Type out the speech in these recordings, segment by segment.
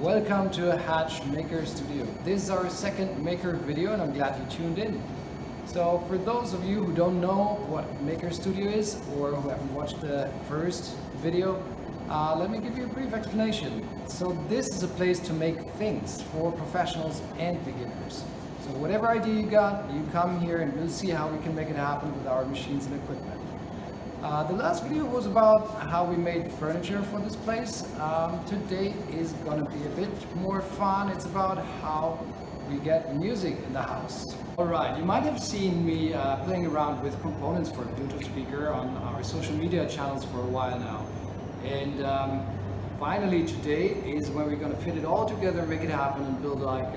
Welcome to Hatch Makerstudio. This is our second Maker video and I'm glad you tuned in. So for those of you who don't know what Makerstudio is or who haven't watched the first video, let me give you a brief explanation. So this is a place to make things for professionals and beginners. So whatever idea you got, you come here and we'll see how we can make it happen with our machines and equipment. The last video was about how we made furniture for this place. Today is going to be a bit more fun. It's about how we get music in the house. Alright, you might have seen me playing around with components for a Bluetooth speaker on our social media channels for a while now. And finally today is when we're going to fit it all together, make it happen and build like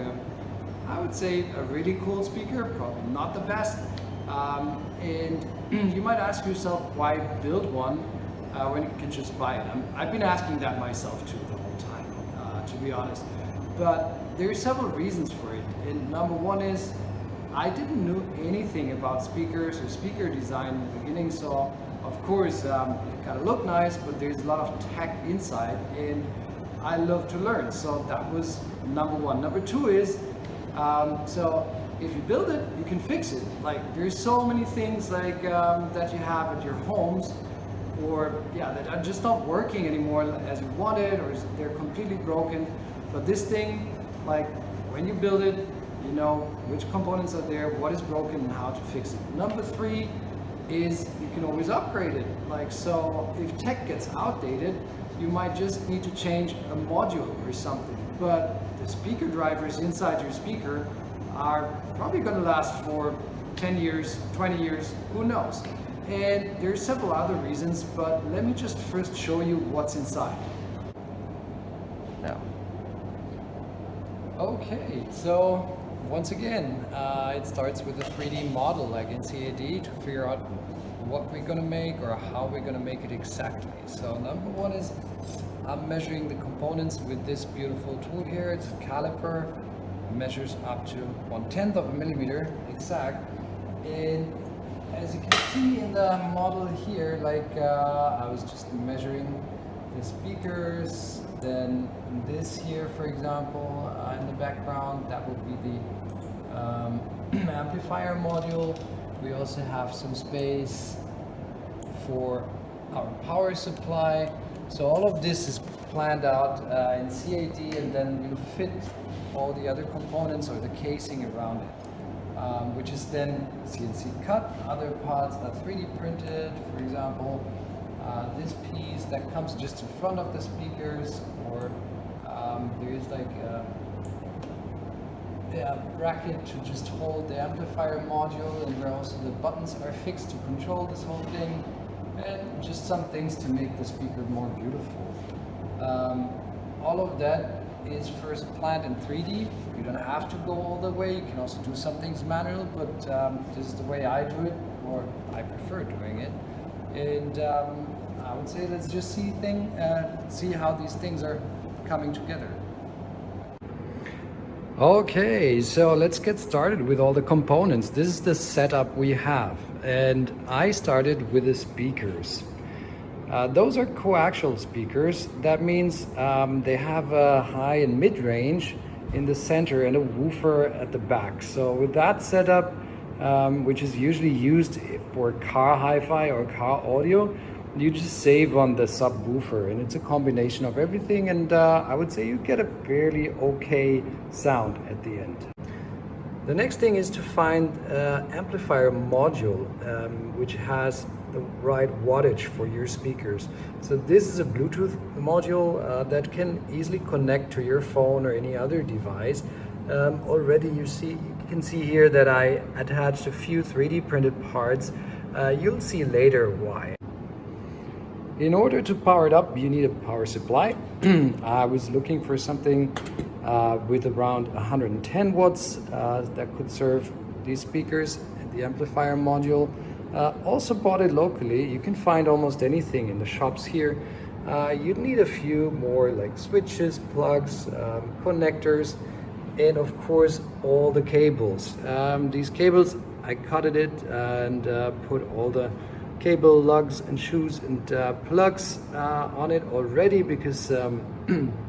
I would say a really cool speaker, probably not the best. And you might ask yourself, why build one when you can just buy it? I've been asking that myself too the whole time, to be honest. But there are several reasons for it. And number one is, I didn't know anything about speakers or speaker design in the beginning, so of course it kind of looked nice, but there's a lot of tech inside, and I love to learn. So that was number one. Number two is, so if you build it, you can fix it. Like there's so many things like that you have at your homes, or that are just not working anymore as you wanted, or they're completely broken. But this thing, like when you build it, you know which components are there, what is broken, and how to fix it. Number three is you can always upgrade it. Like so, if tech gets outdated, you might just need to change a module or something. But the speaker drivers inside your speaker are probably going to last for 10 years, 20 years, who knows. And there's several other reasons, but let me just first show you what's inside. Now, okay, so once again, it starts with a 3D model like in CAD to figure out what we're going to make or how we're going to make it exactly. So number one is I'm measuring the components with this beautiful tool here. It's a caliper. Measures up to 1/10 of a millimeter exact, and as you can see in the model here, like I was just measuring the speakers, then this here for example in the background, that would be the amplifier module. We also have some space for our power supply. So all of this is planned out in CAD, and then we'll fit all the other components or the casing around it, which is then CNC cut. Other parts are 3D printed, for example, this piece that comes just in front of the speakers, or there is like a bracket to just hold the amplifier module, and where also the buttons are fixed to control this whole thing, and just some things to make the speaker more beautiful. All of that is first planned in 3D. You don't have to go all the way. You can also do some things manual, but this is the way I do it, or I prefer doing it. And I would say let's just see how these things are coming together. Okay, so let's get started with all the components. This is the setup we have, and I started with the speakers. Those are coaxial speakers. That means they have a high and mid-range in the center and a woofer at the back. So with that setup, which is usually used for car hi-fi or car audio, you just save on the subwoofer, and it's a combination of everything, and I would say you get a fairly okay sound at the end. The next thing is to find an amplifier module which has the right wattage for your speakers. So this is a Bluetooth module that can easily connect to your phone or any other device. Already you can see here that I attached a few 3D printed parts. You'll see later why. In order to power it up, you need a power supply. I was looking for something with around 110 watts that could serve these speakers and the amplifier module. Also bought it locally. You can find almost anything in the shops here. You'd need a few more like switches, plugs, connectors, and of course all the cables. These cables, I cutted it and put all the cable lugs and shoes and plugs on it already, because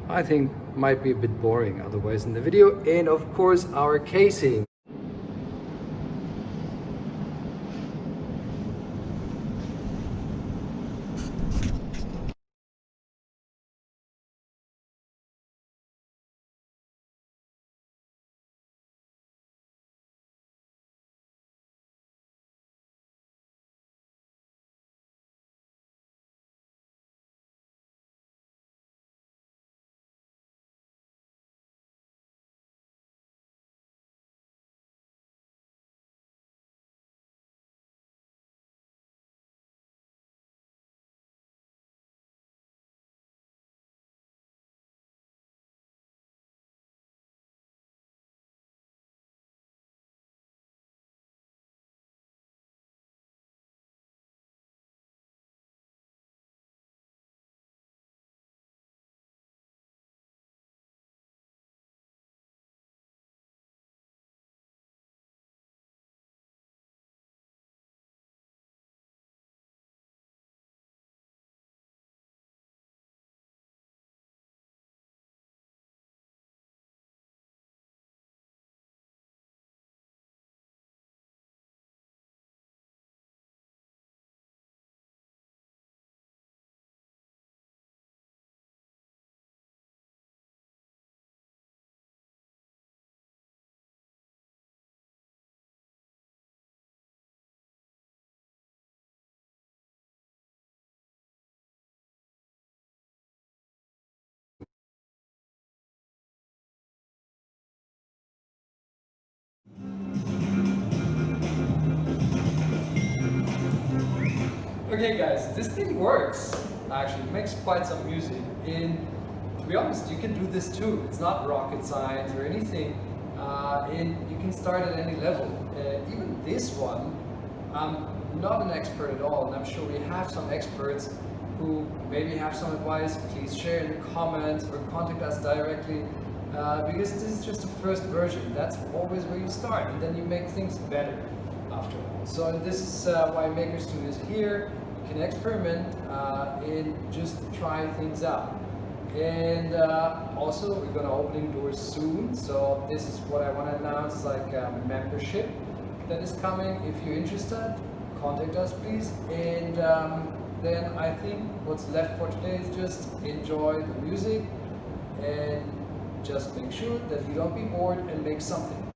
I think might be a bit boring otherwise in the video. And of course our casing. Okay guys, this thing works. Actually, it makes quite some music. And to be honest, you can do this too. It's not rocket science or anything. And you can start at any level. Even this one, I'm not an expert at all, and I'm sure we have some experts who maybe have some advice. Please share in the comments or contact us directly. Because this is just the first version. That's always where you start, and then you make things better after all. So this is why Makerstudio is here. You can experiment and just try things out. And also we're gonna opening doors soon. So this is what I want to announce, like a membership that is coming. If you're interested, contact us please. And then I think what's left for today is just enjoy the music and just make sure that you don't be bored and make something.